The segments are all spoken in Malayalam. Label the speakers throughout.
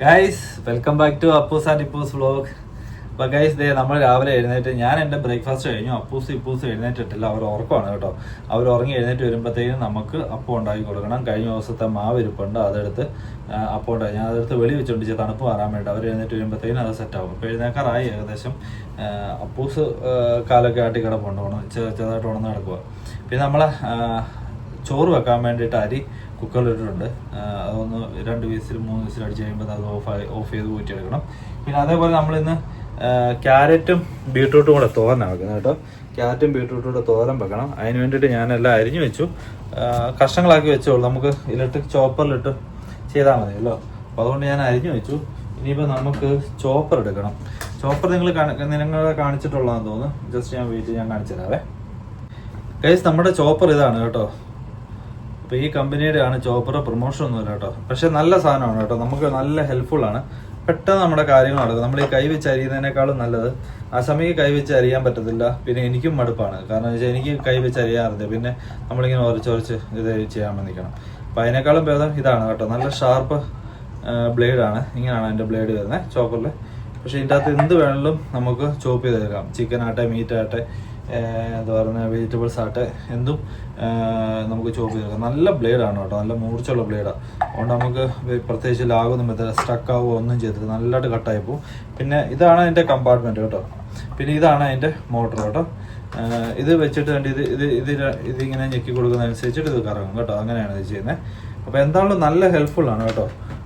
Speaker 1: Guys welcome back to Appoos and Ippoos vlog. അപ്പോൾ ഗൈസ് നമ്മൾ രാവിലെ എഴുന്നേറ്റ് ഞാൻ എൻ്റെ ബ്രേക്ക്ഫാസ്റ്റ് കഴിഞ്ഞു. അപ്പൂസ് ഇപ്പൂസ് എഴുന്നേറ്റിട്ടില്ല, അവർ ഉറക്കമാണ് കേട്ടോ. അവർ ഉറങ്ങി എഴുന്നേറ്റ് വരുമ്പോഴത്തേക്കും നമുക്ക് അപ്പം ഉണ്ടാക്കി കൊടുക്കണം. കഴിഞ്ഞ ദിവസത്തെ മാവ് ഇരിപ്പുണ്ട്, അതെടുത്ത് അപ്പം ഉണ്ടായി ഞാൻ അതെടുത്ത് വെളി വെച്ചുകൊണ്ട് തണുപ്പ് മാറാൻ വേണ്ടി അവർ എഴുന്നേറ്റ് വരുമ്പോഴത്തേക്കും അത് സെറ്റാവും. അപ്പോൾ എഴുന്നേക്കാറായി ഏകദേശം. അപ്പൂസ് കാലൊക്കെ ആട്ടി കിടപ്പുണ്ട്, ചെറുതായിട്ട് ഉണർന്ന് കിടക്കുക. പിന്നെ നമ്മളെ ചോറ് വെക്കാൻ വേണ്ടിയിട്ട് അരി കുക്കറിലിട്ടിട്ടുണ്ട്. അതൊന്ന് 2 വിസിൽ 3 വിസിൽ അടിച്ച് കഴിയുമ്പോൾ അത് ഓഫ് ചെയ്ത് ഊറ്റിയെടുക്കണം. പിന്നെ അതേപോലെ നമ്മളിന്ന് ക്യാരറ്റും ബീട്രൂട്ടും കൂടെ തോരനാണ് വെക്കുന്നത് കേട്ടോ. ക്യാരറ്റും ബീട്രൂട്ടും കൂടെ തോരൻ വെക്കണം. അതിന് വേണ്ടിയിട്ട് ഞാനെല്ലാം അരിഞ്ഞു വെച്ചു, കഷ്ണങ്ങളാക്കി വെച്ചോളൂ. നമുക്ക് ഇലക്ട്രിക് ചോപ്പറിലിട്ട് ചെയ്താൽ മതിയല്ലോ. അപ്പോൾ അതുകൊണ്ട് ഞാൻ അരിഞ്ഞു വെച്ചു. ഇനിയിപ്പോൾ നമുക്ക് ചോപ്പർ എടുക്കണം. ചോപ്പർ നിങ്ങളെ കാണിച്ചിട്ടുള്ളതാണെന്ന് തോന്നുന്നു. ജസ്റ്റ് ഞാൻ കാണിച്ചു തരാവേ. ഗൈസ് നമ്മുടെ ചോപ്പർ ഇതാണ് കേട്ടോ. അപ്പോൾ ഈ കമ്പനിയുടെ ആണ് ചോപ്പർ, പ്രൊമോഷൻ ഒന്നുമില്ല കേട്ടോ. പക്ഷെ നല്ല സാധനമാണ് കേട്ടോ, നമുക്ക് നല്ല ഹെൽപ്ഫുള്ളാണ്. പെട്ടെന്ന് നമ്മുടെ കാര്യങ്ങൾ നടക്കും. നമ്മൾ ഈ കൈ വെച്ച് അരിയുന്നതിനേക്കാളും നല്ലത്. ആ സമയം കൈ വെച്ച് അരിയാൻ പറ്റത്തില്ല, പിന്നെ എനിക്കും മടുപ്പാണ്. കാരണം വെച്ചാൽ എനിക്ക് കൈ വെച്ച് അറിയാറില്ല, പിന്നെ നമ്മളിങ്ങനെ ഉരച്ച് ഇത് ചെയ്യാൻ നിൽക്കണം. അപ്പോൾ അതിനേക്കാളും ഭേദം ഇതാണ് കേട്ടോ. നല്ല ഷാർപ്പ് ബ്ലേഡാണ്. ഇങ്ങനെയാണ് എൻ്റെ ബ്ലേഡ് വരുന്നത് ചോപ്പറിൽ. പക്ഷേ ഇതിൻ്റെ അകത്ത് എന്ത് വേണമെങ്കിലും നമുക്ക് ചോപ്പ് ചെയ്തെടുക്കാം. ചിക്കൻ ആട്ടെ, മീറ്റ് ആട്ടെ, എന്താ പറയുക, വെജിറ്റബിൾസ് ആട്ടെ, എന്തും നമുക്ക് ചോപ്പ് ചെയ്തെടുക്കാം. നല്ല ബ്ലേഡാണ് കേട്ടോ, നല്ല മൂർച്ചുള്ള ബ്ലേഡാണ്. അതുകൊണ്ട് നമുക്ക് പ്രത്യേകിച്ച് ലാഗൊന്നും പറ്റില്ല, സ്റ്റക്ക് ആവുക ഒന്നും ചെയ്തിട്ട് നല്ലതായിട്ട് കട്ടായി പോകും. പിന്നെ ഇതാണ് അതിൻ്റെ കമ്പാർട്ട്മെൻറ്റ് കേട്ടോ. പിന്നെ ഇതാണ് അതിൻ്റെ മോട്ടർ കേട്ടോ. ഇത് വെച്ചിട്ട് വേണ്ടി ഇതിങ്ങനെ ഞെക്കി കൊടുക്കുന്നതനുസരിച്ചിട്ട് ഇത് കറങ്ങും കേട്ടോ. അങ്ങനെയാണ് ഇത് ചെയ്യുന്നത്. അപ്പോൾ എന്താണെങ്കിലും നല്ല ഹെൽപ്ഫുള്ളാണ് കേട്ടോ.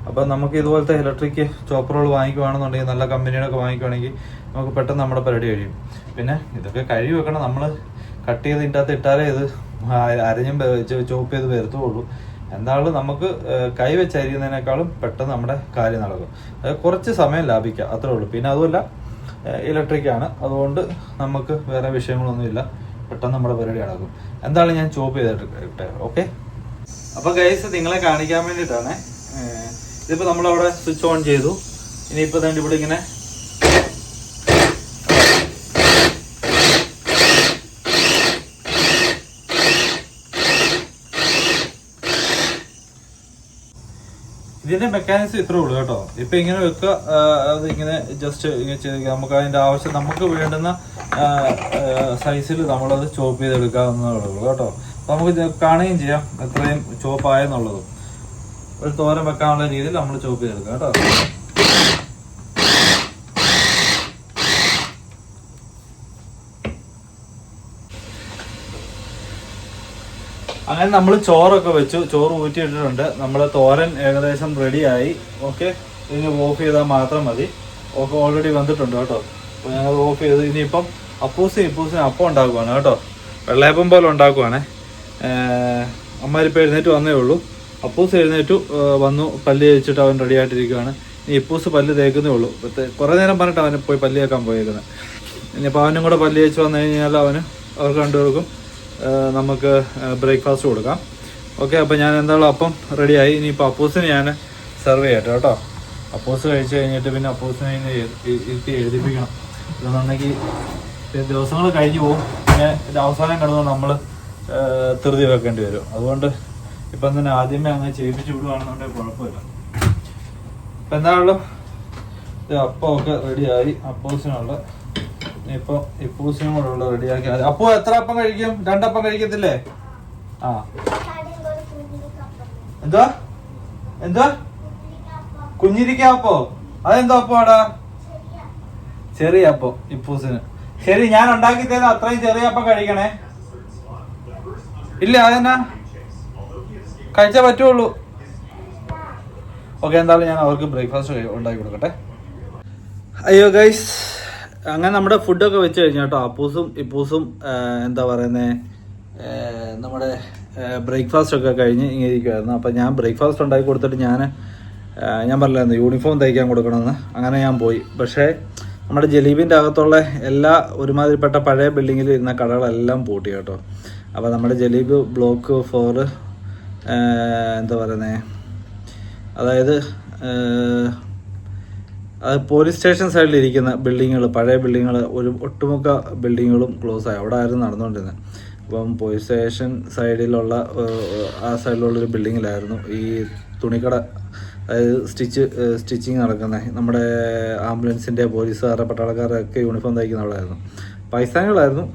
Speaker 1: അപ്പം നമുക്ക് ഇതുപോലത്തെ ഇലക്ട്രിക് ചോപ്പറുകൾ വാങ്ങിക്കുവാണെന്നുണ്ടെങ്കിൽ, നല്ല കമ്പനികളൊക്കെ വാങ്ങിക്കുവാണെങ്കിൽ നമുക്ക് പെട്ടെന്ന് നമ്മുടെ പരിപാടി കഴിയും. പിന്നെ ഇതൊക്കെ കഴുകി വെക്കണം. നമ്മൾ കട്ട് ചെയ്ത് ഇതിൻ്റെ അകത്ത് ഇട്ടാലേ ഇത് അരഞ്ഞും ചോപ്പ് ചെയ്ത് വരുത്തുള്ളൂ. എന്തായാലും നമുക്ക് കൈ വെച്ച് അരിയുന്നതിനേക്കാളും പെട്ടെന്ന് നമ്മുടെ കാര്യം നടക്കും. അത് കുറച്ച് സമയം ലാഭിക്കാം, അത്രേ ഉള്ളൂ. പിന്നെ അതുമല്ല ഇലക്ട്രിക്കാണ്, അതുകൊണ്ട് നമുക്ക് വേറെ വിഷയങ്ങളൊന്നുമില്ല, പെട്ടെന്ന് നമ്മുടെ പരിപാടി നടക്കും. എന്തായാലും ഞാൻ ചോപ്പ് ചെയ്തിട്ട് ഓക്കെ. അപ്പോൾ ഗൈസ് നിങ്ങളെ കാണിക്കാൻ വേണ്ടിയിട്ടാണ്. ഇതിപ്പോൾ നമ്മളവിടെ സ്വിച്ച് ഓൺ ചെയ്തു. ഇനിയിപ്പോൾ തന്നെ ഇവിടെ ഇങ്ങനെ ഇതിന്റെ മെക്കാനിസം ഇത്രേ ഉള്ളൂ കേട്ടോ. ഇപ്പൊ ഇങ്ങനെ വെക്കുക, അത് ഇങ്ങനെ ജസ്റ്റ് നമുക്ക് അതിന്റെ ആവശ്യം, നമുക്ക് വേണ്ടുന്ന സൈസിൽ നമ്മളത് ചോപ്പ് ചെയ്തെടുക്കാവുന്നതേ ഉള്ളൂ കേട്ടോ. നമുക്ക് കാണുകയും ചെയ്യാം എത്രയും ചോപ്പായെന്നുള്ളതും. ഒരു തോരൻ വെക്കാനുള്ള രീതിയിൽ നമ്മൾ ചോപ്പ് ചെയ്തെടുക്കാം കേട്ടോ. അങ്ങനെ നമ്മൾ ചോറൊക്കെ വെച്ചു, ചോറ് ഊറ്റിയിട്ടിട്ടുണ്ട്. നമ്മുടെ തോരൻ ഏകദേശം റെഡിയായി. ഓക്കെ, ഇനി ഓഫ് ചെയ്താൽ മാത്രം മതി. ഓക്കെ, ഓൾറെഡി വന്നിട്ടുണ്ട് കേട്ടോ. അപ്പോൾ ഞങ്ങൾ ഓഫ് ചെയ്ത് ഇനിയിപ്പം ഇപ്പൂസിന് അപ്പം ഉണ്ടാക്കുവാണ് കേട്ടോ. വെള്ളയപ്പം പോലെ ഉണ്ടാക്കുവാണേ. അമ്മമാരിപ്പോൾ എഴുന്നേറ്റ് വന്നേ ഉള്ളൂ. അപ്പൂസ് എഴുന്നേറ്റു വന്നു, പല്ല് തേച്ചിട്ട് അവൻ റെഡി ആയിട്ടിരിക്കുകയാണ്. ഇനി ഇപ്പൂസ് പല്ല് തേക്കുന്നേ ഉള്ളൂ. കുറേ നേരം പറഞ്ഞിട്ട് അവന് പോയി പല്ല് തേക്കാൻ പോയേക്കുന്നത്. ഇനിയിപ്പോൾ അവനും കൂടെ പല്ല് തേച്ച് വന്നു കഴിഞ്ഞാൽ അവർക്ക് രണ്ടുപേർക്കും നമുക്ക് ബ്രേക്ക്ഫാസ്റ്റ് കൊടുക്കാം. ഓക്കെ, അപ്പോൾ ഞാൻ എന്തായാലും അപ്പം റെഡിയായി. ഇനിയിപ്പോൾ അപ്പൂസിന് ഞാൻ സെർവ് ചെയ്യട്ടെ കേട്ടോ. അപ്പൂസ് കഴിച്ച് കഴിഞ്ഞിട്ട് പിന്നെ അപ്പൂസിനെ ഇരുത്തി എഴുതിപ്പിക്കണം. ഇതെന്നുണ്ടെങ്കിൽ ദിവസങ്ങൾ കഴിഞ്ഞ് പോകും. പിന്നെ അവസാനം കിടന്ന് നമ്മൾ ധൃതി വെക്കേണ്ടി വരും. അതുകൊണ്ട് ഇപ്പം തന്നെ ആദ്യമേ അങ്ങനെ ചെയ്യിപ്പിച്ച് വിടുകയാണെന്നുണ്ടെങ്കിൽ കുഴപ്പമില്ല. ഇപ്പം എന്തായാലും അപ്പമൊക്കെ റെഡിയായി. അപ്പൂസിനുള്ള ഇപ്പൊ ഇപ്പൂസിനും കൂടെ ഉള്ള റെഡിയാക്കി. അപ്പോ എത്ര അപ്പം കഴിക്കും? 2 അപ്പം കഴിക്കത്തില്ലേ? ആ, എന്താ കുഞ്ഞിരിക്കപ്പോ? അതെന്തോ അപ്പാടാ? ചെറിയ അപ്പം ഇപ്പൂസിന്. ശരി, ഞാൻ ഉണ്ടാക്കി തരുന്ന അത്രയും ചെറിയ അപ്പം കഴിക്കണേ. ഇല്ല, അതെന്നാ കഴിച്ചാ പറ്റുള്ളൂ. ഓക്കെ, എന്തായാലും ഞാൻ അവർക്ക് ബ്രേക്ക്ഫാസ്റ്റ് ഉണ്ടാക്കി കൊടുക്കട്ടെ. അയ്യോ ഗൈസ്, അങ്ങനെ നമ്മുടെ ഫുഡൊക്കെ വെച്ച് കഴിഞ്ഞു കേട്ടോ. അപ്പൂസും ഇപ്പൂസും എന്താ പറയുന്നത്, നമ്മുടെ ബ്രേക്ക്ഫാസ്റ്റ് ഒക്കെ കഴിഞ്ഞ് ഇങ്ങനെ ഇരിക്കുമായിരുന്നു. അപ്പം ഞാൻ ബ്രേക്ക്ഫാസ്റ്റ് ഉണ്ടാക്കി കൊടുത്തിട്ട് ഞാൻ പറഞ്ഞില്ലായിരുന്നു യൂണിഫോം തയ്ക്കാൻ കൊടുക്കണമെന്ന്. അങ്ങനെ ഞാൻ പോയി. പക്ഷേ നമ്മുടെ ജലീബിൻ്റെ അകത്തുള്ള എല്ലാ ഒരുമാതിരിപ്പെട്ട പഴയ ബിൽഡിങ്ങിൽ ഇരുന്ന കടകളെല്ലാം പൂട്ടി കേട്ടോ. അപ്പോൾ നമ്മുടെ ജലീബ് ബ്ലോക്ക് 4 എന്താ പറയുന്നത്, അതായത് അത് പോലീസ് സ്റ്റേഷൻ സൈഡിലിരിക്കുന്ന ബിൽഡിങ്ങുകൾ, പഴയ ബിൽഡിങ്ങുകൾ, ഒരു ഒട്ടുമുക്ക ബിൽഡിങ്ങുകളും ക്ലോസ് ആയി. അവിടെ ആയിരുന്നു നടന്നുകൊണ്ടിരുന്നത്. അപ്പം പോലീസ് സ്റ്റേഷൻ സൈഡിലുള്ള ആ സൈഡിലുള്ളൊരു ബിൽഡിങ്ങിലായിരുന്നു ഈ തുണിക്കട അതായത് സ്റ്റിച്ചിങ് നടക്കുന്നത്. നമ്മുടെ ആംബുലൻസിൻ്റെ, പോലീസുകാരുടെ, പട്ടാളക്കാരുടെ ഒക്കെ യൂണിഫോം തയ്ക്കുന്ന അവിടെയായിരുന്നു. പാകിസ്ഥാനികളായിരുന്നു,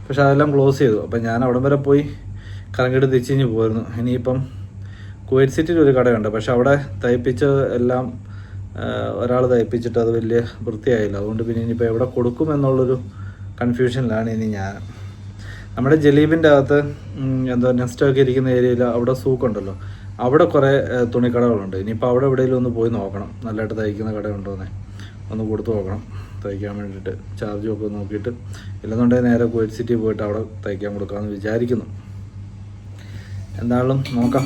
Speaker 1: പക്ഷെ അതെല്ലാം ക്ലോസ് ചെയ്തു. അപ്പം ഞാൻ അവിടം വരെ പോയി കറങ്ങിട്ട് തിരിച്ചിഞ്ഞ് പോയിരുന്നു. ഇനിയിപ്പം കുവൈറ്റ് സിറ്റിയിൽ ഒരു കടയുണ്ട്, പക്ഷെ അവിടെ തയ്പ്പിച്ച എല്ലാം ഒരാൾ തയ്പ്പിച്ചിട്ട് അത് വലിയ വൃത്തിയായില്ല. അതുകൊണ്ട് പിന്നെ ഇനിയിപ്പോൾ എവിടെ കൊടുക്കും എന്നുള്ളൊരു കൺഫ്യൂഷനിലാണ് ഇനി ഞാൻ. നമ്മുടെ ജലീബിൻ്റെ അകത്ത് എന്താ നെസ്റ്റൊക്കെ ഇരിക്കുന്ന ഏരിയയിൽ അവിടെ സൂക്കുണ്ടല്ലോ, അവിടെ കുറേ തുണിക്കടകളുണ്ട്. ഇനിയിപ്പോൾ അവിടെ എവിടെയെങ്കിലും ഒന്ന് പോയി നോക്കണം, നല്ലതായിട്ട് തയ്ക്കുന്ന കടയുണ്ടോയെന്നേ ഒന്ന് കൊടുത്തു നോക്കണം തയ്ക്കാൻ വേണ്ടിയിട്ട്. ചാർജും ഒക്കെ നോക്കിയിട്ട്, ഇല്ലെന്നുണ്ടെങ്കിൽ നേരെ കുവൈറ്റ് സിറ്റി പോയിട്ട് അവിടെ തയ്ക്കാൻ കൊടുക്കാമെന്ന് വിചാരിക്കുന്നു. എന്തായാലും നോക്കാം.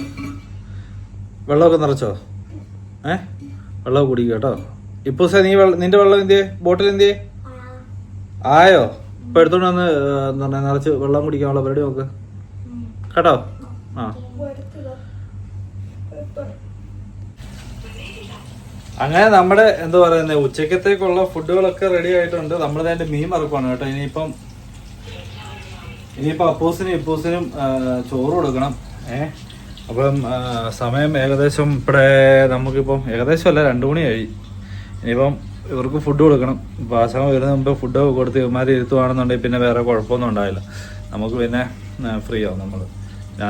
Speaker 1: വെള്ളമൊക്കെ നിറച്ചോ? വെള്ളം കുടിക്കുക കേട്ടോ. ഇപ്പോൾ നിന്റെ വെള്ളം എന്തിയേ? ബോട്ടിൽ എന്തിയേ? ആയോ? ഇപ്പം എടുത്തോണ്ട് വന്ന് എന്താ പറയുക നിറച്ച് വെള്ളം കുടിക്കാനുള്ള പരിപാടി നോക്ക് കേട്ടോ. ആ അങ്ങനെ നമ്മുടെ എന്താ പറയുന്നത് ഉച്ചക്കത്തേക്കുള്ള ഫുഡുകളൊക്കെ റെഡി ആയിട്ടുണ്ട്. നമ്മളിതിൻ്റെ മീൻ മറക്കുവാണ് കേട്ടോ. ഇനിയിപ്പം അപ്പൂസിനും ഇപ്പൂസിനും ചോറ് കൊടുക്കണം. അപ്പം സമയം ഏകദേശം ഇവിടെ നമുക്കിപ്പം ഏകദേശം അല്ല 2 മണിയായി. ഇനിയിപ്പം ഇവർക്ക് ഫുഡ് കൊടുക്കണം. ഇപ്പോൾ ആശാമ വരുന്ന മുമ്പ് ഫുഡൊക്കെ കൊടുത്ത് ഇവന്മാർ ഇരുത്തുവാണെന്നുണ്ടെങ്കിൽ പിന്നെ വേറെ കുഴപ്പമൊന്നും ഉണ്ടാവില്ല. നമുക്ക് പിന്നെ ഫ്രീ ആവും. നമ്മൾ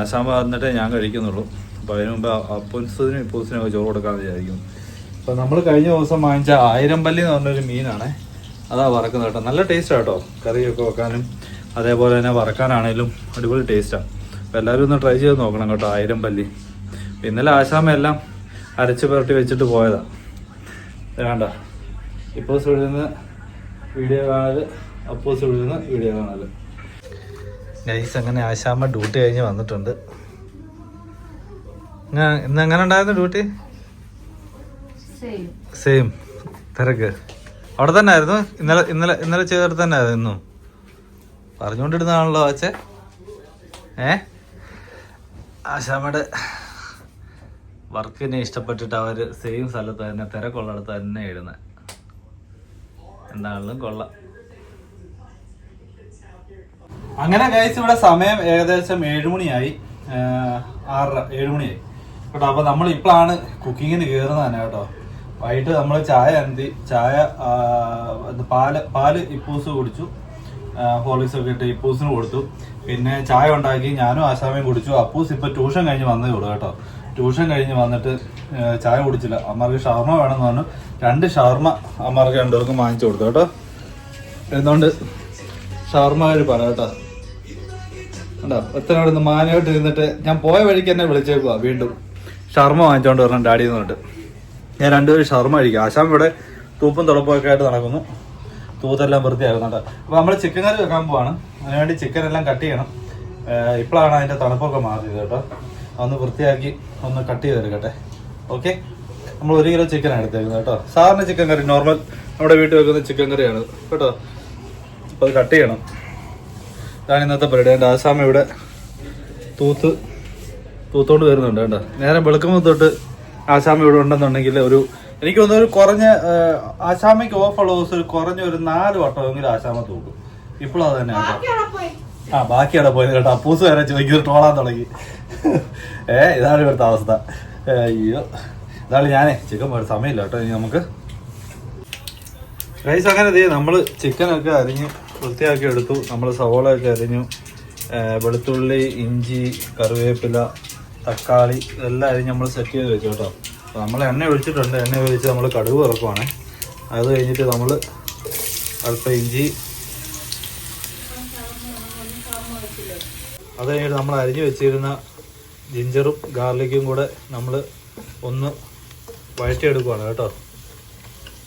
Speaker 1: ആശാമ വന്നിട്ടേ ഞാൻ കഴിക്കുന്നുള്ളൂ. അപ്പോൾ അതിന് മുമ്പ് അപ്പൂസിനും ഇപ്പൂസിനും ഒക്കെ ചോറ് കൊടുക്കാമെന്ന് വിചാരിക്കുന്നു. അപ്പോൾ നമ്മൾ കഴിഞ്ഞ ദിവസം വാങ്ങിച്ച 1000 പല്ലി എന്ന് പറഞ്ഞൊരു മീനാണ്. അതാ വറക്കുന്നത് കേട്ടോ. നല്ല ടേസ്റ്റാണ് കേട്ടോ. കറിയൊക്കെ വെക്കാനും അതേപോലെ തന്നെ വറക്കാനാണേലും അടിപൊളി ടേസ്റ്റാണ്. അപ്പോൾ എല്ലാവരും ഒന്ന് ട്രൈ ചെയ്ത് നോക്കണം കേട്ടോ 1000 പല്ലി. ഇന്നലെ ആശാമ എല്ലാം അരച്ച് പുരട്ടി വെച്ചിട്ട് പോയതാണ്. വേണ്ട ഇപ്പോസ് വിടുന്ന വീഡിയോ കാണല്, അപ്പോസ് വിടുന്ന വീഡിയോ കാണല്. ഗൈസ് അങ്ങനെ ആശാമ ഡ്യൂട്ടി കഴിഞ്ഞ് വന്നിട്ടുണ്ട്. ഇന്ന് എങ്ങനെ ഉണ്ടായിരുന്നു ഡ്യൂട്ടി? സെയിം തിരക്ക് അവിടെ തന്നെ ആയിരുന്നു. ഇന്നലെ ചെയ്തിട്ട് തന്നെ ആയിരുന്നു ഇന്നും പറഞ്ഞുകൊണ്ടിരുന്നതാണല്ലോ അച്ഛൻ. ആശാമയുടെ വർക്കിനെ ഇഷ്ടപ്പെട്ടിട്ട് അവർ സെയിം സ്ഥലത്ത് തന്നെ തിരക്കുള്ളിടത്ത് തന്നെ ഇടുന്നത്. എന്താണെങ്കിലും കൊള്ളാം. അങ്ങനെ ഗൈസ് ഇവിടെ സമയം ഏകദേശം 7 മണിയായി, 7 മണിയായി കേട്ടോ. അപ്പോൾ നമ്മൾ ഇപ്പോഴാണ് കുക്കിങ്ങിന് കയറുന്നത് തന്നെ കേട്ടോ. വൈകിട്ട് നമ്മൾ ചായ പാല് ഇപ്പൂസ് കുടിച്ചു, ഹോർലിക്സൊക്കെ ഇട്ട് ഇപ്പൂസിന് കൊടുത്തു. പിന്നെ ചായ ഉണ്ടാക്കി ഞാനും ആശാമയും കുടിച്ചു. അപ്പൂസ് ഇപ്പോൾ ട്യൂഷൻ കഴിഞ്ഞ് വന്നേ ഉള്ളൂ കേട്ടോ. ട്യൂഷൻ കഴിഞ്ഞ് വന്നിട്ട് ചായ കുടിച്ചില്ല. അമ്മമാർക്ക് ഷവർമ വേണമെന്ന് പറഞ്ഞു. 2 ഷവർമ അമ്മമാർക്ക് 2 പേർക്കും വാങ്ങിച്ചു കൊടുത്തു കേട്ടോ. എന്തുകൊണ്ട് ഷവർമ കാര്യം പറയാം കേട്ടോ. കണ്ടോ എത്രയോടെ നിന്ന് മാനയോട്ട് ഇരുന്നിട്ട് ഞാൻ പോയ വഴിക്ക് എന്നെ വിളിച്ചേക്കുക വീണ്ടും ഷവർമ വാങ്ങിച്ചോണ്ട് വരണം ഡാഡി എന്ന് പറഞ്ഞിട്ട്. ഞാൻ 2 പേര് ഷവർമ കഴിക്കുക. ആശാം ഇവിടെ തൂപ്പും തുളപ്പൊക്കെ ആയിട്ട് നടക്കുന്നു. തൂത്തെല്ലാം വൃത്തിയാകുന്നു കേട്ടോ. അപ്പോൾ നമ്മൾ ചിക്കൻ കറി വെക്കാൻ പോവാണ്. അതിനുവേണ്ടി ചിക്കൻ എല്ലാം കട്ട് ചെയ്യണം. ഇപ്പോഴാണ് അതിൻ്റെ തണുപ്പൊക്കെ മാറിയത് കേട്ടോ. ഒന്ന് വൃത്തിയാക്കി ഒന്ന് കട്ട് ചെയ്തെടുക്കട്ടെ. ഓക്കെ, നമ്മൾ 1 കിലോ ചിക്കനാണ് എടുത്തേക്കുന്നത് കേട്ടോ. സാധാരണ ചിക്കൻ കറി, നോർമൽ നമ്മുടെ വീട്ടിൽ വെക്കുന്ന ചിക്കൻ കറിയാണ് കേട്ടോ. അപ്പോൾ അത് കട്ട് ചെയ്യണം. ഇതാണ് ഇന്നത്തെ പരിപാടി. എൻ്റെ ആസാമ ഇവിടെ തൂത്തോണ്ട് വരുന്നുണ്ട് കേട്ടോ. നേരം വെളുക്കുമ്പോൾ തൊട്ട് ആസാമ ഇവിടെ ഉണ്ടെന്നുണ്ടെങ്കിൽ എനിക്ക് തോന്നുന്നു ഒരു കുറഞ്ഞ ആശാമയ്ക്ക് ഓഫുള്ള ദിവസം ഒരു 4 വട്ടമെങ്കിലും ആശാമ തൂക്കും. ഇപ്പോഴും അത് തന്നെ കേട്ടോ. ബാക്കി അവിടെ പോയത് കേട്ടോ. അപ്പൂസ് വരെ ചോദിക്കുന്നത് ട്രോളാൻ തുടങ്ങി. ഇതാണ് ഇവിടുത്തെ അവസ്ഥ. അയ്യോ, ഇതാണ് ഞാനേ ചിക്കൻ പോയിട്ട് സമയമില്ല കേട്ടോ. ഇനി നമുക്ക് റൈസ് അങ്ങനെ നമ്മൾ ചിക്കനൊക്കെ അരിഞ്ഞ് വൃത്തിയാക്കി എടുത്തു. നമ്മൾ സവോളയൊക്കെ അരിഞ്ഞു. വെളുത്തുള്ളി, ഇഞ്ചി, കറിവേപ്പില, തക്കാളി ഇതെല്ലാം അരിഞ്ഞ് നമ്മൾ സെറ്റ് ചെയ്ത് വെച്ചു കേട്ടോ. അപ്പോൾ നമ്മൾ എണ്ണ ഒഴിച്ചിട്ടുണ്ട്. എണ്ണ ഒഴിച്ച് നമ്മൾ കടുക് ഇറക്കുവാണ്. അത് കഴിഞ്ഞിട്ട് നമ്മൾ അല്പം ഇഞ്ചി, അത് കഴിഞ്ഞിട്ട് നമ്മൾ അരിഞ്ഞ് വെച്ചിരുന്ന ജിഞ്ചറും ഗാർലിക്കും കൂടെ നമ്മൾ ഒന്ന് വഴറ്റിയെടുക്കുവാണ് കേട്ടോ.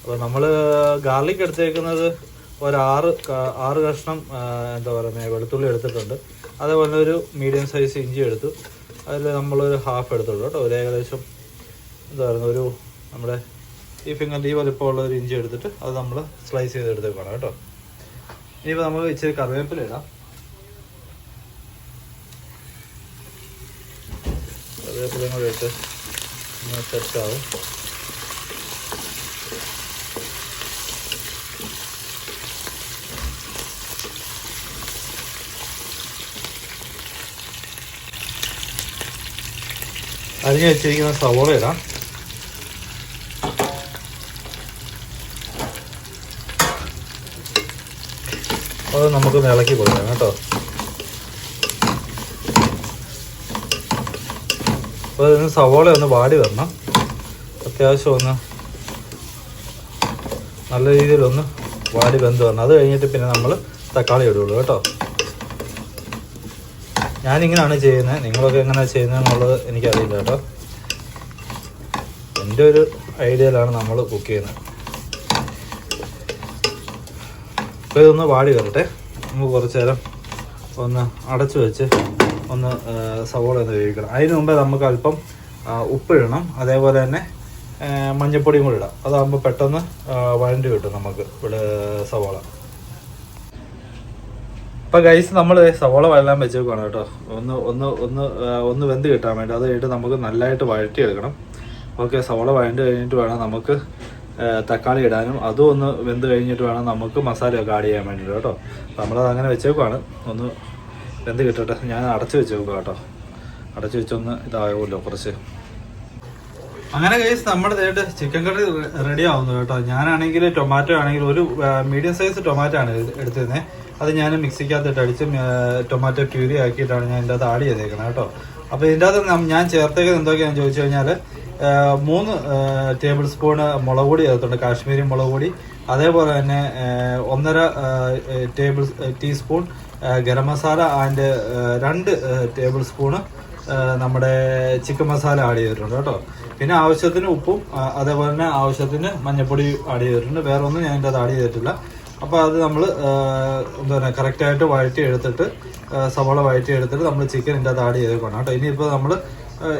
Speaker 1: അപ്പോൾ നമ്മൾ ഗാർലിക് എടുത്തേക്കുന്നത് ഒരു 6 കഷ്ണം എന്താ പറയുന്നത് വെളുത്തുള്ളി എടുത്തിട്ടുണ്ട്. അതേപോലെ ഒരു മീഡിയം സൈസ് ഇഞ്ചി എടുത്തു. അതിൽ നമ്മളൊരു ഹാഫ് എടുത്തുള്ളൂ കേട്ടോ. ഒരു ഏകദേശം എന്താ പറയുക നമ്മുടെ ഈ ഫിംഗറിൻ്റെ ഈ വലിപ്പമുള്ള ഒരു ഇഞ്ചി എടുത്തിട്ട് അത് നമ്മൾ സ്ലൈസ് ചെയ്തെടുത്തേക്കാണ് കേട്ടോ. ഇനിയിപ്പോൾ നമുക്ക് ഇച്ചിരി കറിവേപ്പില ഇടാം. കറിവേപ്പിലയും കൂടെ ഇട്ട് സെറ്റാവും. അരിഞ്ഞ് വെച്ചിരിക്കുന്ന സവോള ഇടാം. അത് നമുക്കൊന്ന് ഇളക്കി കൊടുക്കാം കേട്ടോ. അപ്പോൾ ഇതിന് സവോള ഒന്ന് വാടി വരണം, അത്യാവശ്യം ഒന്ന് നല്ല രീതിയിലൊന്ന് വാടി വെന്ത് വരണം. അത് കഴിഞ്ഞിട്ട് പിന്നെ നമ്മൾ തക്കാളി ഇടുള്ളൂ കേട്ടോ. ഞാനിങ്ങനെയാണ് ചെയ്യുന്നത്, നിങ്ങളൊക്കെ എങ്ങനെയാണ് ചെയ്യുന്നതെന്നുള്ളത് എനിക്കറിയില്ല കേട്ടോ. എൻ്റെ ഒരു ഐഡിയയിലാണ് നമ്മൾ കുക്ക് ചെയ്യുന്നത്. അപ്പോൾ ഇതൊന്ന് വാടി വരട്ടെ. നമുക്ക് കുറച്ച് നേരം ഒന്ന് അടച്ചു വെച്ച് ഒന്ന് സവോള ഒന്ന് വേവിക്കണം. അതിന് മുമ്പേ നമുക്ക് അല്പം ഉപ്പിടണം, അതേപോലെ തന്നെ മഞ്ഞൾപ്പൊടിയും കൂടി ഇടാം. അതാകുമ്പോൾ പെട്ടെന്ന് വഴണ്ടി കിട്ടും നമുക്ക് സവോള. അപ്പോൾ ഗൈസ് നമ്മൾ സവോള വഴലാൻ വെച്ചേക്കാണ് കേട്ടോ. ഒന്ന് വെന്ത് കിട്ടാൻ വേണ്ടി. അത് കഴിഞ്ഞിട്ട് നമുക്ക് നല്ലതായിട്ട് വഴറ്റിയെടുക്കണം. ഓക്കെ, സവോള വഴണ്ടി കഴിഞ്ഞിട്ട് വേണം നമുക്ക് തക്കാളി ഇടാനും. അതും ഒന്ന് വെന്ത് കഴിഞ്ഞിട്ട് വേണം നമുക്ക് മസാലയൊക്കെ ആഡ് ചെയ്യാൻ വേണ്ടിയിട്ട് കേട്ടോ. നമ്മളത് അങ്ങനെ വെച്ചേക്കുവാണ്. ഒന്ന് വെന്ത് കിട്ടട്ടെ. ഞാൻ അടച്ചു വെച്ചേക്കുക കേട്ടോ. അടച്ചു വെച്ചൊന്ന് ഇതാകുമല്ലോ കുറച്ച്. അങ്ങനെ കഴിച്ച് നമ്മുടെ നേരിട്ട് ചിക്കൻ കറി റെഡി ആവുന്നു കേട്ടോ. ഞാനാണെങ്കിൽ ടൊമാറ്റോ ആണെങ്കിൽ ഒരു മീഡിയം സൈസ് ടൊമാറ്റോ ആണ് എടുത്തിരുന്നത്. അത് ഞാൻ മിക്സിക്കകത്തിട്ട് അടിച്ച് ടൊമാറ്റോ പ്യൂരി ആക്കിയിട്ടാണ് ഞാൻ ഇതിൻ്റെ അകത്ത് ആഡ് ചെയ്തേക്കുന്നത് കേട്ടോ. അപ്പോൾ ഇതിൻ്റെ അകത്ത് ഞാൻ ചേർത്തേക്കുന്നത് എന്തൊക്കെയാണെന്ന് ചോദിച്ചു കഴിഞ്ഞാൽ 3 ടേബിൾ സ്പൂണ് മുളക് പൊടി ചേർത്തുണ്ട്, കാശ്മീരി മുളക് പൊടി. അതേപോലെ തന്നെ 1.5 teaspoon garam masala and 2 table spoon നമ്മുടെ ചിക്കൻ മസാല ആഡ് ചെയ്തിട്ടുണ്ട് കേട്ടോ. പിന്നെ ആവശ്യത്തിന് ഉപ്പും അതേപോലെ തന്നെ ആവശ്യത്തിന് മഞ്ഞൾപ്പൊടി ആഡ് ചെയ്തിട്ടുണ്ട്. വേറെ ഒന്നും ഞാൻ ഇതിൻ്റെ അത് ആഡ് ചെയ്തിട്ടില്ല. അപ്പോൾ അത് നമ്മൾ എന്താ പറയുക കറക്റ്റായിട്ട് വഴറ്റി എടുത്തിട്ട് സവാള വഴറ്റി എടുത്തിട്ട് നമ്മൾ ചിക്കൻ ഇതിൻ്റെ അത് ആഡ് ചെയ്തേക്കണം കേട്ടോ. ഇനിയിപ്പോൾ നമ്മൾ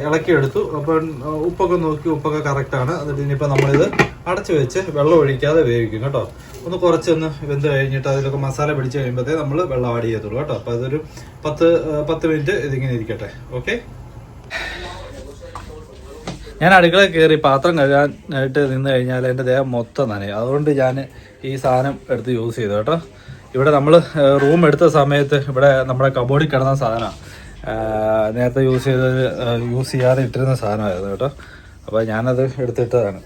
Speaker 1: ഇളക്കിയെടുത്തു. അപ്പം ഉപ്പൊക്കെ നോക്കി ഉപ്പൊക്കെ കറക്റ്റാണ്. എന്നിട്ട് ഇനിയിപ്പോൾ നമ്മളിത് അടച്ചു വെച്ച് വെള്ളം ഒഴിക്കാതെ വേവിക്കും കേട്ടോ. ഒന്ന് കുറച്ചൊന്ന് വെന്ത് കഴിഞ്ഞിട്ട് അതിലൊക്കെ മസാല പിടിച്ച് കഴിയുമ്പോഴത്തേ നമ്മൾ വെള്ളം ആഡ് ചെയ്യത്തുള്ളൂ കേട്ടോ. അപ്പോൾ അതൊരു 10 മിനിറ്റ് ഇതിങ്ങനെ ഇരിക്കട്ടെ. ഓക്കെ, ഞാൻ അടുക്കള കയറി പാത്രം കഴുകാനായിട്ട് നിന്ന് കഴിഞ്ഞാൽ എൻ്റെ ദേഹം മൊത്തം നനയും. അതുകൊണ്ട് ഞാൻ ഈ സാധനം എടുത്ത് യൂസ് ചെയ്തു കേട്ടോ. ഇവിടെ നമ്മൾ റൂം എടുത്ത സമയത്ത് ഇവിടെ നമ്മുടെ കബോർഡിൽ കിടന്ന സാധനമാണ്. നേരത്തെ യൂസ് ചെയ്യാതെ ഇട്ടിരുന്ന സാധനമായിരുന്നു കേട്ടോ. അപ്പോൾ ഞാനത് എടുത്തിട്ടതാണ്.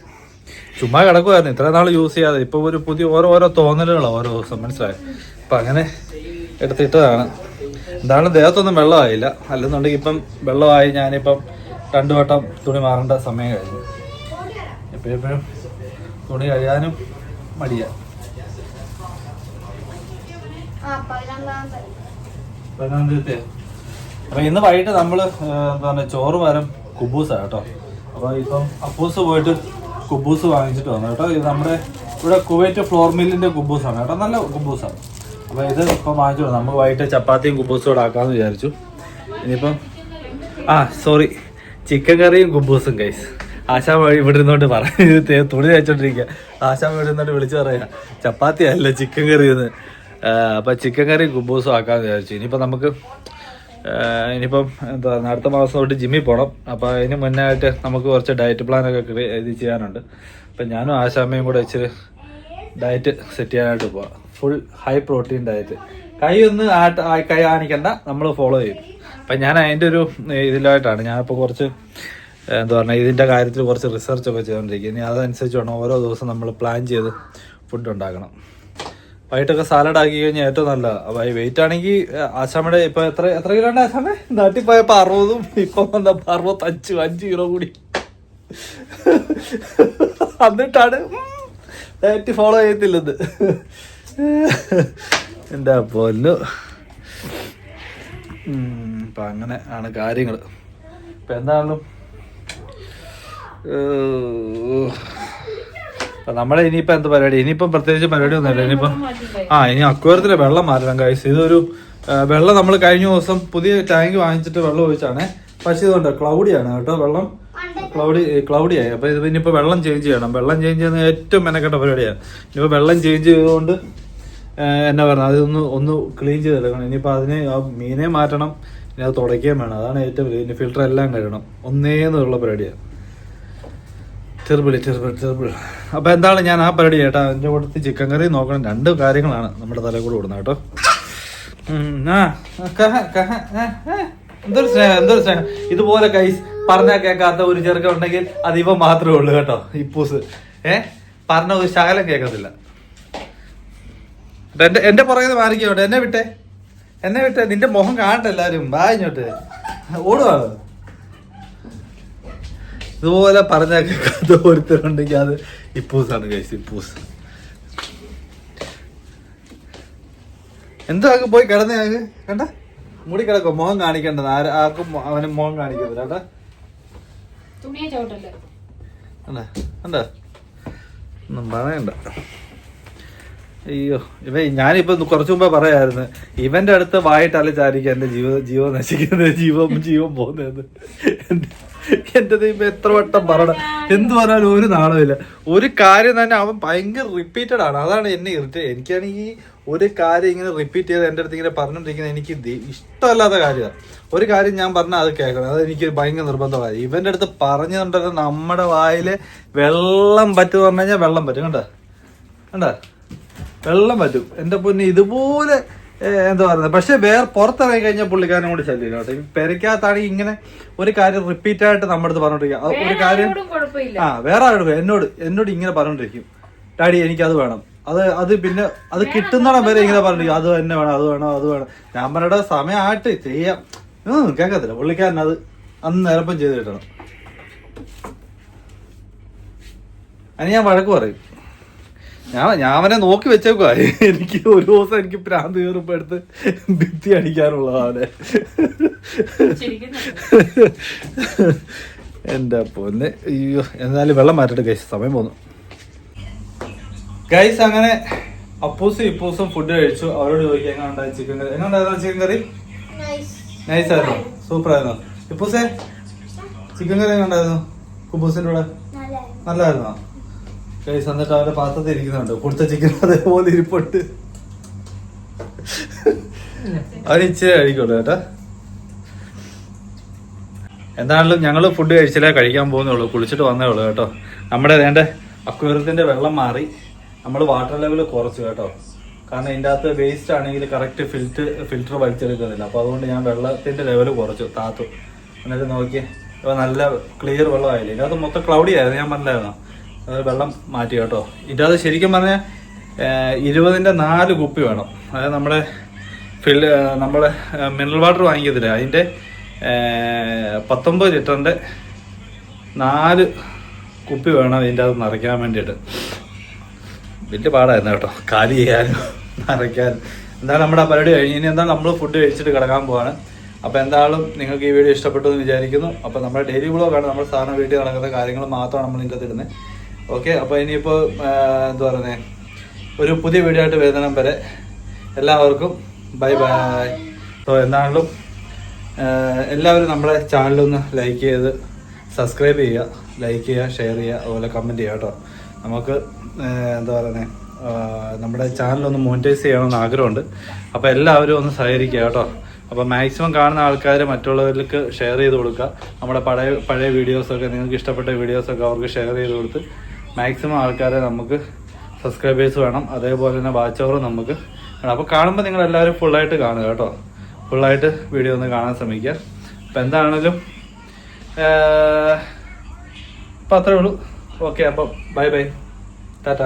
Speaker 1: ചുമ്മാ കിടക്കുമായിരുന്നു ഇത്ര നാൾ യൂസ് ചെയ്യാതെ. ഇപ്പോൾ ഒരു പുതിയ ഓരോ തോന്നലുകളാണ് ഓരോ ദിവസം, മനസ്സിലായി. അപ്പം അങ്ങനെ എടുത്തിട്ടതാണ്. എന്താണ് ദേഹത്തൊന്നും വെള്ളമായില്ല. അല്ലെന്നുണ്ടെങ്കിൽ ഇപ്പം വെള്ളമായി ഞാനിപ്പം 2 വട്ടം തുണി മാറേണ്ട സമയം കഴിഞ്ഞു. എപ്പോഴും തുണി കഴിയാനും മടിയാ. 15-ാം തീയതി. അപ്പോൾ ഇന്ന് വൈകിട്ട് നമ്മൾ എന്താ പറയുക ചോറ് പകരം കുബൂസാണ് കേട്ടോ. അപ്പോൾ ഇപ്പം അപ്പൂസ് പോയിട്ട് കുബൂസ് വാങ്ങിച്ചിട്ട് വന്നു കേട്ടോ. ഇത് നമ്മുടെ ഇവിടെ കുവൈറ്റ് ഫ്ലോർ മില്ലിൻ്റെ കുബൂസാണ് കേട്ടോ. നല്ല കുബൂസാണ്. അപ്പോൾ ഇത് ഇപ്പം വാങ്ങിച്ചു. നമ്മൾ വൈകിട്ട് ചപ്പാത്തിയും കുബൂസും കൂടെ ആക്കാമെന്ന് വിചാരിച്ചു. ഇനിയിപ്പം സോറി, ചിക്കൻ കറിയും കുബൂസും ഗൈസ്. ആശാൻ വഴി ഇവിടെ ഇരുന്നോണ്ട് ഇത് തുണി തയ്ച്ചോണ്ടിരിക്കുക. ആശാൻ ഇവിടെ ഇരുന്നോണ്ട് വിളിച്ചു പറയാ ചപ്പാത്തി അല്ല ചിക്കൻ കറി എന്ന്. അപ്പം ചിക്കൻ കറിയും കുബൂസും ആക്കാമെന്ന് വിചാരിച്ചു. ഇനിയിപ്പം എന്താ അടുത്ത മാസം തൊട്ട് ജിമ്മിൽ പോകണം. അപ്പോൾ അതിന് മുന്നായിട്ട് നമുക്ക് കുറച്ച് ഡയറ്റ് പ്ലാനൊക്കെ ഇത് ചെയ്യാനുണ്ട്. അപ്പം ഞാനും ആശാമ്മയും കൂടെ ഇച്ചിരി ഡയറ്റ് സെറ്റ് ചെയ്യാനായിട്ട് പോവാം. Full high protein diet. കൈ കാണിക്കണ്ട, നമ്മൾ ഫോളോ ചെയ്യും. അപ്പം ഞാൻ അതിൻ്റെ ഒരു ഇതിലായിട്ടാണ് ഞാനിപ്പോൾ കുറച്ച് എന്താ പറയുക ഇതിൻ്റെ കാര്യത്തിൽ കുറച്ച് റിസർച്ചൊക്കെ ചെയ്തുകൊണ്ടിരിക്കുക. ഇനി അതനുസരിച്ച് വേണം ഓരോ ദിവസം നമ്മൾ പ്ലാൻ ചെയ്ത് ഫുഡ് ഉണ്ടാക്കണം. വൈകിട്ടൊക്കെ സാലഡ് ആക്കി കഴിഞ്ഞാൽ ഏറ്റവും നല്ലതാണ്. അപ്പോൾ ഈ വെയിറ്റ് ആണെങ്കിൽ ആശാമ്മയുടെ ഇപ്പോൾ എത്ര കിലോ ഉണ്ട് ആശാമ്മ? നാട്ടിൽ പോയപ്പോൾ 60ഉം ഇപ്പം വന്നപ്പോൾ 65 കിലോ കൂടി. എന്നിട്ടാണ് ഡയറ്റ് ഫോളോ ചെയ്യത്തില്ലത്. എൻ്റെ പൊന്നു. അപ്പം അങ്ങനെ ആണ് കാര്യങ്ങൾ. ഇപ്പം എന്തായാലും നമ്മളെ ഇനിയിപ്പോൾ എന്താ പരിപാടി? ഇനിയിപ്പം പ്രത്യേകിച്ച് പരിപാടി ഒന്നുമില്ല. ഇനിയിപ്പം ഇനി അക്വേറിയത്തിലെ വെള്ളം മാറ്റണം ഗൈസ്. ഇതൊരു വെള്ളം നമ്മൾ കഴിഞ്ഞ ദിവസം പുതിയ ടാങ്ക് വാങ്ങിച്ചിട്ട് വെള്ളം ഒഴിച്ചാണ്. പക്ഷേ ഇതുകൊണ്ട് ക്ലൗഡിയാണ് കേട്ടോ. വെള്ളം ക്ലൗഡിയായി. അപ്പോൾ ഇത് ഇനിയിപ്പോൾ വെള്ളം ചേഞ്ച് ചെയ്യണം. വെള്ളം ചേഞ്ച് ചെയ്യുന്ന ഏറ്റവും മെനക്കെട്ട പരിപാടിയാണ്. ഇനിയിപ്പോൾ വെള്ളം ചേഞ്ച് ചെയ്തുകൊണ്ട് എന്നാ പറയുക അതൊന്ന് ക്ലീൻ ചെയ്തെടുക്കണം. ഇനിയിപ്പോൾ അതിന് ആ മീനെ മാറ്റണം. ഇനി അത് തുടയ്ക്കുകയും വേണം. അതാണ് ഏറ്റവും വലിയ. ഇനി ഫിൽറ്റർ എല്ലാം കഴിയണം. ഒന്നേന്നുള്ള പരിപാടിയാണ്. ചെറുപിളി. അപ്പോൾ എന്താണ് ഞാൻ ആ പരിപാടി ചേട്ടാ. അതിൻ്റെ കൂട്ടത്തിൽ ചിക്കൻ കറി നോക്കണം. 2 കാര്യങ്ങളാണ് നമ്മുടെ തലയിൽ കൂടെ വിടുന്നത് കേട്ടോ. എന്തൊരു സ്നേഹം. ഇതുപോലെ കൈസ് പറഞ്ഞാൽ കേൾക്കാത്ത ഒരു ചെറുക്കം ഉണ്ടെങ്കിൽ അത് ഇവ മാത്രമേ ഉള്ളൂ കേട്ടോ. ഇപ്പൂസ് പറഞ്ഞ ഒരു ശകലം കേൾക്കത്തില്ല. എന്റെ പുറകെ മാറിക്കോട്ടെ. എന്നെ വിട്ടേ നിന്റെ മുഖം കാണട്ടെ എല്ലാരും. വാ ഇങ്ങോട്ട്. ഓടുവാണ് ഇതുപോലെ പറഞ്ഞ കേൾക്കാത്ത ഒരുത്തരുണ്ടെങ്കിൽ അത് ഇപ്പൂസാണ് ഗൈസ്. ഇപ്പൂസ് എന്താ പോയി കിടന്നേ കണ്ട മുടി കിടക്കോ. മുഖം കാണിക്കണ്ട ആർക്കും. അവന് മുഖം കാണിക്കുന്നില്ല കേട്ടാ. കണ്ട ഒന്നും പറയണ്ട. അയ്യോ ഞാനിപ്പോ കുറച്ചു മുമ്പേ പറയായിരുന്നു ഇവന്റെ അടുത്ത് വായിട്ടല്ല ചാരിക്കും എന്റെ ജീവൻ നശിക്കുന്നത്, ജീവൻ പോകുന്നത്. എന്റെ ദൈവം എത്ര വട്ടം പറയണം. എന്ത് പറഞ്ഞാലും ഒരു നാണമില്ല. ഒരു കാര്യം തന്നെ അവൻ ഭയങ്കര റിപ്പീറ്റഡ് ആണ്. അതാണ് എന്നെ ഇറിറ്റേറ്റ്. എനിക്കാണെങ്കിൽ ഒരു കാര്യം ഇങ്ങനെ റിപ്പീറ്റ് ചെയ്ത് എൻ്റെ അടുത്ത് ഇങ്ങനെ പറഞ്ഞോണ്ടിരിക്കുന്നത് എനിക്ക് ഇഷ്ടമല്ലാത്ത കാര്യമാണ്. ഒരു കാര്യം ഞാൻ പറഞ്ഞാൽ അത് കേൾക്കണം. അത് എനിക്ക് ഭയങ്കര നിർബന്ധമായി. ഇവന്റെ അടുത്ത് പറഞ്ഞിട്ടുണ്ടെങ്കിൽ നമ്മുടെ വായില് വെള്ളം പറ്റും പറഞ്ഞു കഴിഞ്ഞാൽ വെള്ളം പറ്റും. കണ്ട വെള്ളം പറ്റും. എന്റെ പൊന്നെ ഇതുപോലെ എന്താ പറയുന്നത്. പക്ഷെ പുറത്തിറങ്ങി കഴിഞ്ഞാൽ പുള്ളിക്കാരനും കൂടി ശല്യം കേട്ടോ. പെരയ്ക്കകത്താണെങ്കിൽ ഇങ്ങനെ ഒരു കാര്യം റിപ്പീറ്റ് ആയിട്ട് നമ്മുടെ അടുത്ത് പറഞ്ഞോണ്ടിരിക്കും. ഒരു കാര്യം വേറെ ആരോട് എന്നോട് ഇങ്ങനെ പറഞ്ഞോണ്ടിരിക്കും, ഡാഡി എനിക്കത് വേണം, അത് പിന്നെ അത് കിട്ടുന്നിടം വരെ ഇങ്ങനെ പറഞ്ഞിരിക്കും, അത് തന്നെ വേണം, അത് വേണം. ഞാൻ പറഞ്ഞ സമയം ആയിട്ട് ചെയ്യാം. കേൾക്കത്തില്ല പുള്ളിക്കാരൻ. അത് അന്ന് നിരപ്പം ചെയ്ത് കിട്ടണം. അതിന് ഞാൻ വഴക്ക് പറയും. ഞാൻ അവനെ നോക്കി വെച്ചേക്കുവാ. എനിക്ക് ഒരു ദിവസം എനിക്ക് ഭ്രാന്ത് കയറുമ്പോ എടുത്ത് ഭിത്തി അടിക്കാനുള്ളതാണ്. എന്റെ പൊന്നെ. അയ്യോ എന്നാലും വെള്ളം മാറ്റട്ടെ ഗൈസ്, സമയം പോന്നു. ഗൈസ് അങ്ങനെ അപ്പൂസും ഇപ്പൂസും ഫുഡ് കഴിച്ചു. അവരോട് ചോദിക്കാം എങ്ങനെയുണ്ടായി ചിക്കൻ കറി. എങ്ങനെയുണ്ടായിരുന്നു ചിക്കൻ കറി? നൈസ് ആയിരുന്നു, സൂപ്പർ ആയിരുന്നു. ഇപ്പൂസേ ചിക്കൻ കറി എങ്ങനെയുണ്ടായിരുന്നു? കുബൂസിന്റെ കൂടെ നല്ലതായിരുന്നോ? ഗൈസ് എന്നിട്ട് അവരുടെ പാത്രത്തിൽ ഇരിക്കുന്നുണ്ട് കൊടുത്ത ചിക്കൻ അതേപോലെ ഇരിപ്പുണ്ട്. അവര് ഇച്ചിരി കഴിക്കുള്ളൂ കേട്ടാ. എന്താണെങ്കിലും ഞങ്ങള് ഫുഡ് കഴിച്ചില്ലേ, കഴിക്കാൻ പോകുന്നേ ഉള്ളൂ. കുളിച്ചിട്ട് വന്നേ ഉള്ളൂ കേട്ടോ. നമ്മുടെ വേണ്ട അക്വേറിയത്തിന്റെ വെള്ളം മാറി നമ്മൾ വാട്ടർ ലെവൽ കുറച്ചു കേട്ടോ. കാരണം ഇതിൻ്റെ അകത്ത് വേസ്റ്റ് ആണെങ്കിൽ കറക്റ്റ് ഫിൽറ്റർ വലിച്ചെടുക്കുന്നില്ല. അപ്പോൾ അതുകൊണ്ട് ഞാൻ വെള്ളത്തിന്റെ ലെവൽ കുറച്ചു താത്തു. എന്നിട്ട് നോക്കിയേ ഇപ്പൊ നല്ല ക്ലിയർ വെള്ളമായില്ലേ. ഇതിനകത്ത് മൊത്തം ക്ലൗഡി ആയിരുന്നു, ഞാൻ പറഞ്ഞായിരുന്നു. വെള്ളം മാറ്റി കേട്ടോ. ഇതിനകത്ത് ശരിക്കും പറഞ്ഞാൽ 20ന്റെ 4 കുപ്പി വേണം. അതായത് നമ്മുടെ മിനറൽ വാട്ടർ വാങ്ങിക്കത്തില്ല, അതിൻ്റെ 19 ലിറ്ററിൻ്റെ 4 കുപ്പി വേണം ഇതിൻ്റെ അകത്ത് നിറയ്ക്കാൻ വേണ്ടിയിട്ട്. വലിയ പാടായിരുന്നു കേട്ടോ, കാലി ചെയ്യാനും നിറയ്ക്കാനും. എന്തായാലും നമ്മുടെ ആ പരിപാടി കഴിഞ്ഞ് ഇനി എന്തായാലും നമ്മൾ ഫുഡ് കഴിച്ചിട്ട് കിടക്കാൻ പോവാണ്. അപ്പോൾ എന്തായാലും നിങ്ങൾക്ക് ഈ വീഡിയോ ഇഷ്ടപ്പെട്ടു എന്ന് വിചാരിക്കുന്നു. അപ്പോൾ നമ്മുടെ ഡെയിലി വ്ളോഗാണ്, നമ്മൾ സാധാരണ വീട്ടിൽ നടക്കുന്ന കാര്യങ്ങൾ മാത്രമാണ് നമ്മൾ ഇതിൻ്റെ അകത്ത് ഇടുന്നത്. ഓക്കെ, അപ്പോൾ ഇനിയിപ്പോൾ എന്താ പറയുന്നത്, ഒരു പുതിയ വീഡിയോ ആയിട്ട് വരുന്നിടം വരെ എല്ലാവർക്കും ബൈ ബൈ. അപ്പോൾ എന്താണെങ്കിലും എല്ലാവരും നമ്മുടെ ചാനലൊന്ന് ലൈക്ക് ചെയ്ത് സബ്സ്ക്രൈബ് ചെയ്യുക, ലൈക്ക് ചെയ്യുക, ഷെയർ ചെയ്യുക, അതുപോലെ കമൻറ്റ് ചെയ്യുക കേട്ടോ. നമുക്ക് എന്താ പറയുന്നത്, നമ്മുടെ ചാനലൊന്ന് മോണിറ്റൈസ് ചെയ്യണമെന്ന് ആഗ്രഹമുണ്ട്. അപ്പോൾ എല്ലാവരും ഒന്ന് സഹകരിക്കുക കേട്ടോ. അപ്പോൾ മാക്സിമം കാണുന്ന ആൾക്കാർ മറ്റുള്ളവർക്ക് ഷെയർ ചെയ്ത് കൊടുക്കുക. നമ്മുടെ പഴയ വീഡിയോസൊക്കെ, നിങ്ങൾക്ക് ഇഷ്ടപ്പെട്ട വീഡിയോസൊക്കെ അവർക്ക് ഷെയർ ചെയ്ത് കൊടുത്ത് മാക്സിമം ആൾക്കാരെ നമുക്ക് സബ്സ്ക്രൈബേഴ്സ് വേണം. അതേപോലെ തന്നെ വാച്ച് അവർ നമുക്ക് വേണം. അപ്പോൾ കാണുമ്പോൾ നിങ്ങൾ എല്ലാവരും ഫുള്ളായിട്ട് കാണുക കേട്ടോ. ഫുള്ളായിട്ട് വീഡിയോ ഒന്ന് കാണാൻ ശ്രമിക്കുക. അപ്പോൾ എന്താണെങ്കിലും അപ്പോൾ അത്രേ ഉള്ളൂ. ഓക്കെ, അപ്പോൾ ബൈ ബൈ, ടാറ്റ.